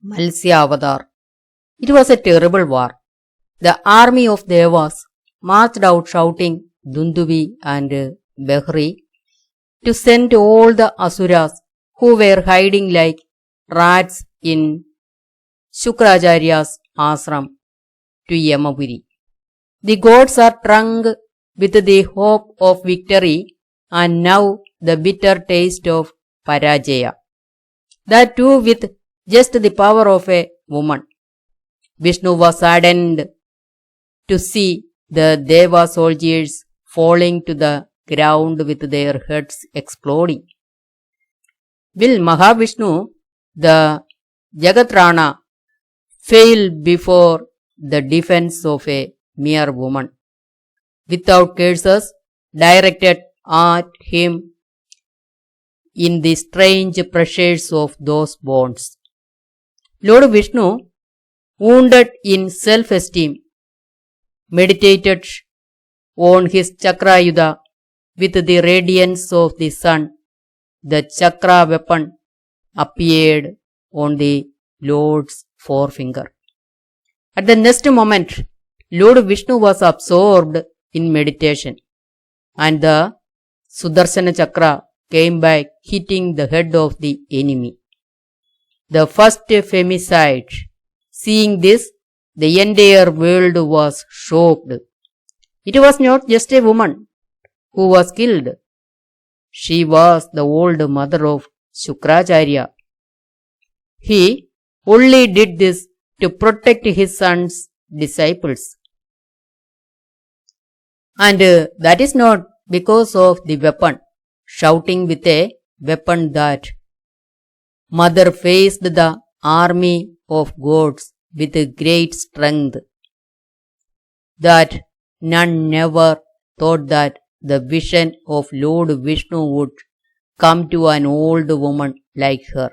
Malsyavatharam. It was a terrible war. The army of Devas marched out shouting Dunduvi and Behri to send all the Asuras who were hiding like rats in Shukracharya's ashram to Yamapuri. The gods are drunk with the hope of victory and now the bitter taste of Parajaya. That too with just the power of a woman. Vishnu was saddened to see the Deva soldiers falling to the ground with their heads exploding. Will Mahavishnu, the Jagatrana, fail before the defense of a mere woman, without curses directed at him in the strange pressures of those bonds? Lord Vishnu, wounded in self-esteem, meditated on his Chakrayuda with the radiance of the sun. The Chakra weapon appeared on the Lord's forefinger. At the next moment, Lord Vishnu was absorbed in meditation, and the Sudarshana Chakra came back hitting the head of the enemy. The first femicide. Seeing this, the entire world was shocked. It was not just a woman who was killed. She was the old mother of Shukracharya. He only did this to protect his son's disciples. And that is not because of the weapon. Shouting with a weapon, that mother faced the army of gods with great strength. That none never thought that the vision of Lord Vishnu would come to an old woman like her.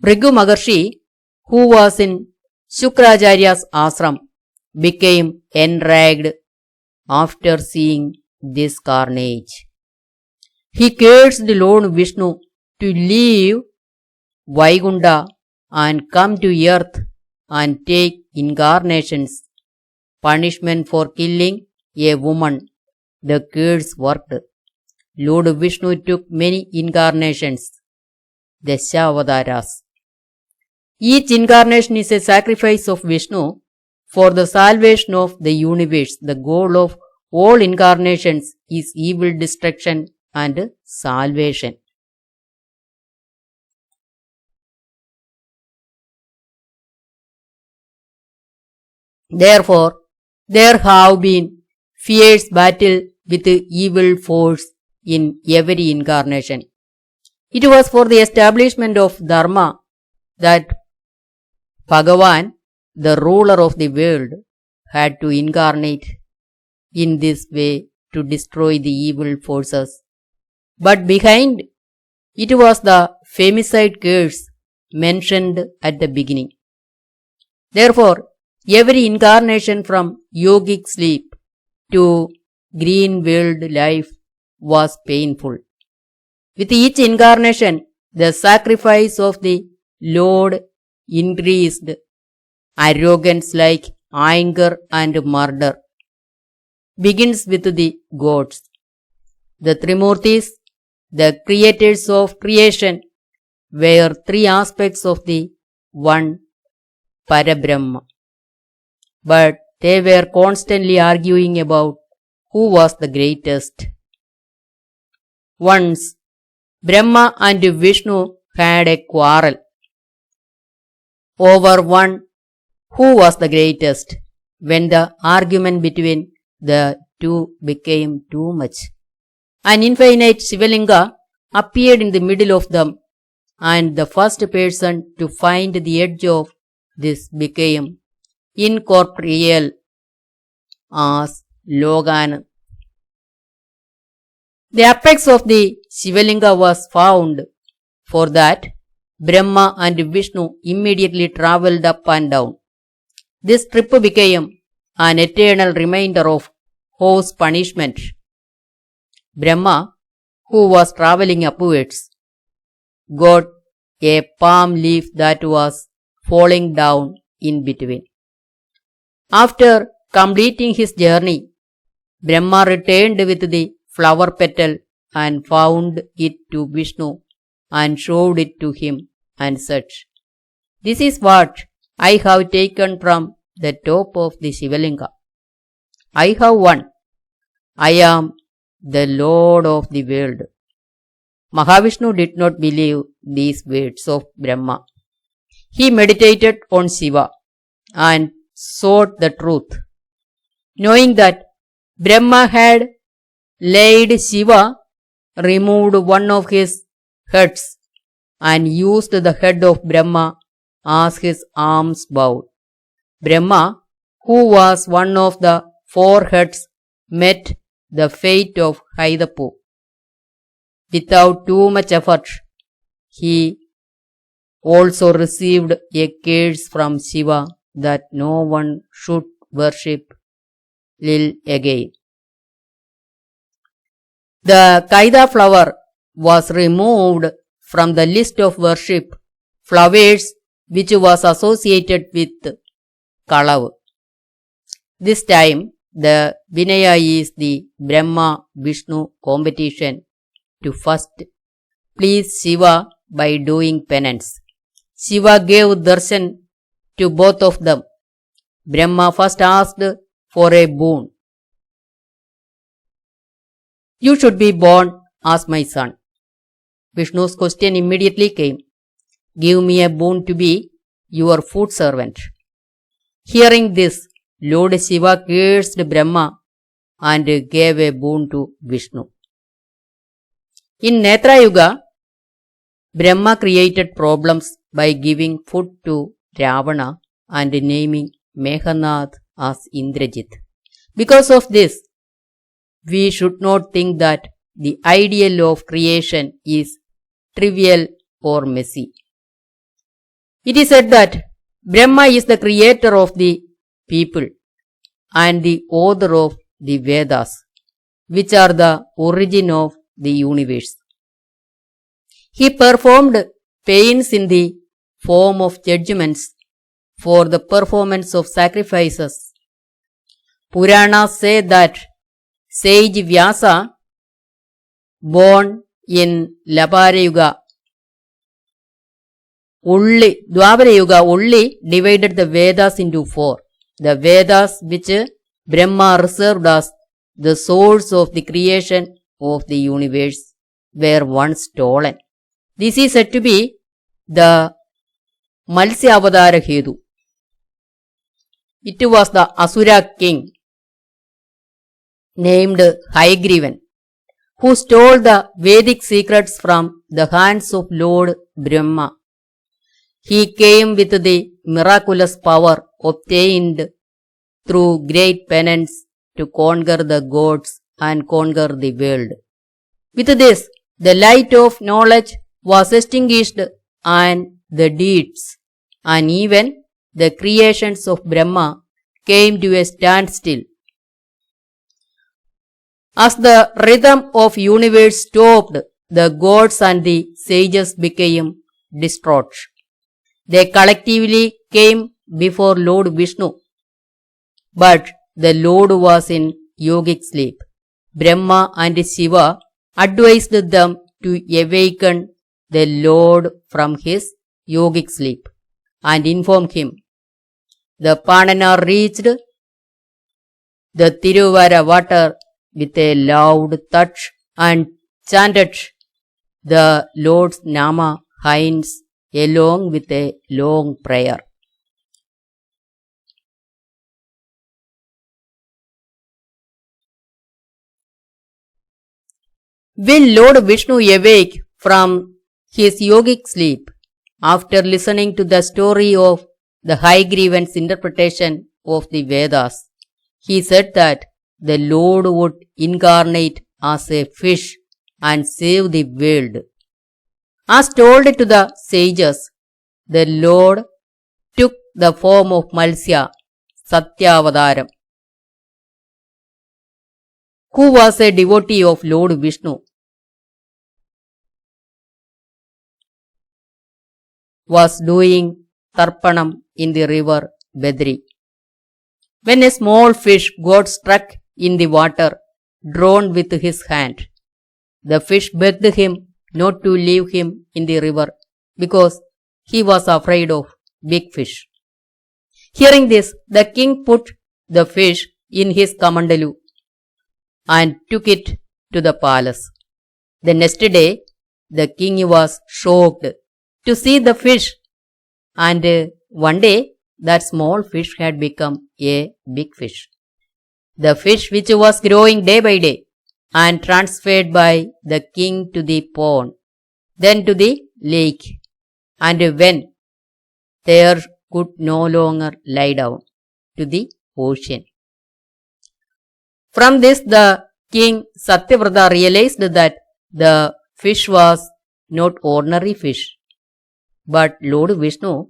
Bhrigu Maharshi, who was in Shukracharya's ashram, became enraged after seeing this carnage. He cursed the Lord Vishnu to leave Vaikunta and come to earth and take incarnations, punishment for killing a woman. The curse worked. Lord Vishnu took many incarnations, the Dasyavataras. Each incarnation is a sacrifice of Vishnu for the salvation of the universe. The goal of all incarnations is evil destruction and salvation. Therefore, there have been fierce battle with evil force in every incarnation. It was for the establishment of dharma that Bhagavan, the ruler of the world, had to incarnate in this way to destroy the evil forces. But behind it was the femicide curse mentioned at the beginning. Therefore, every incarnation from yogic sleep to green world life was painful. With each incarnation, the sacrifice of the Lord increased. Arrogance like anger and murder begins with the gods. The Trimurtis, the creators of creation, were three aspects of the one Parabrahma. But they were constantly arguing about who was the greatest. Once, Brahma and Vishnu had a quarrel over one who was the greatest. When the argument between the two became too much, an infinite Shivalinga appeared in the middle of them, and the first person to find the edge of this became incorporeal as Logan. The apex of the Shivalinga was found. For that, Brahma and Vishnu immediately travelled up and down. This trip became an eternal reminder of horse punishment. Brahma, who was travelling upwards, got a palm leaf that was falling down in between. After completing his journey, Brahma returned with the flower petal and found it to Vishnu and showed it to him and said, "This is what I have taken from the top of the Shivalinga. I have won. I am the Lord of the world." Mahavishnu did not believe these words of Brahma. He meditated on Shiva and sought the truth. Knowing that Brahma had laid Shiva, removed one of his heads and used the head of Brahma as his arms bowed. Brahma, who was one of the four heads, met the fate of Haidapu. Without too much effort, he also received a curse from Shiva that no one should worship Lil again. The Kaida flower was removed from the list of worship flowers which was associated with Kalav. This time, the Vinaya is the Brahma-Vishnu competition to first please Shiva by doing penance. Shiva gave darshan to both of them. Brahma first asked for a boon. "You should be born as my son." Vishnu's question immediately came. "Give me a boon to be your food servant." Hearing this, Lord Shiva cursed Brahma and gave a boon to Vishnu. In Netra Yuga, Brahma created problems by giving food to Ravana and naming Meghanath as Indrajit. Because of this, we should not think that the ideal of creation is trivial or messy. It is said that Brahma is the creator of the people and the author of the Vedas, which are the origin of the universe. He performed pains in the form of judgments for the performance of sacrifices. Puranas say that sage Vyasa, born in Lapara Yuga, Dwapara Yuga only divided the Vedas into four. The Vedas which Brahma reserved as the source of the creation of the universe were once stolen. This is said to be the Malsyavatharam Hedu. It was the Asura king named Hayagrivan who stole the Vedic secrets from the hands of Lord Brahma. He came with the miraculous power obtained through great penance to conquer the gods and conquer the world. With this, the light of knowledge was extinguished and the deeds and even the creations of Brahma came to a standstill. As the rhythm of universe stopped, the gods and the sages became distraught. They collectively came before Lord Vishnu, but the Lord was in yogic sleep. Brahma and Shiva advised them to awaken the Lord from his yogic sleep and inform him. The Panana reached the Tiruvara water with a loud touch and chanted the Lord's Nama hymns along with a long prayer. When Lord Vishnu awake from his yogic sleep, after listening to the story of the Hayagrivan's interpretation of the Vedas, he said that the Lord would incarnate as a fish and save the world. As told to the sages, the Lord took the form of Malsya, Satyavataram, who was a devotee of Lord Vishnu. was doing tarpanam in the river Bedri. When a small fish got struck in the water, drawn with his hand, the fish begged him not to leave him in the river because he was afraid of big fish. Hearing this, the king put the fish in his kamandalu and took it to the palace. The next day, the king was shocked to see the fish, and one day that small fish had become a big fish. The fish which was growing day by day and transferred by the king to the pond, then to the lake, and when there could no longer lie down, to the ocean. From this, the king Satyavrata realized that the fish was not ordinary fish, but Lord Vishnu.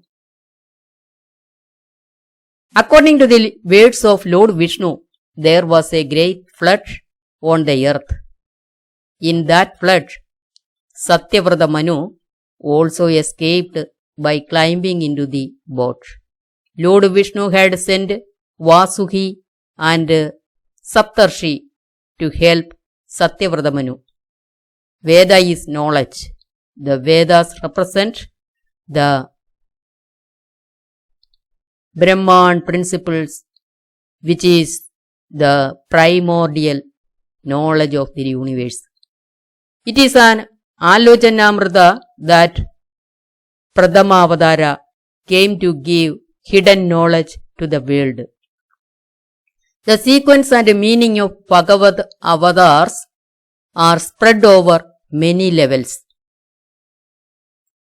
According to the words of Lord Vishnu, there was a great flood on the earth. In that flood, Satyavrata Manu also escaped by climbing into the boat. Lord Vishnu had sent Vasuki and Saptarshi to help Satyavrata Manu. Veda is knowledge. The Vedas represent the Brahman principles, which is the primordial knowledge of the universe. It is an Alojanamrita that Pradhamavadara came to give hidden knowledge to the world. The sequence and meaning of Bhagavad avatars are spread over many levels.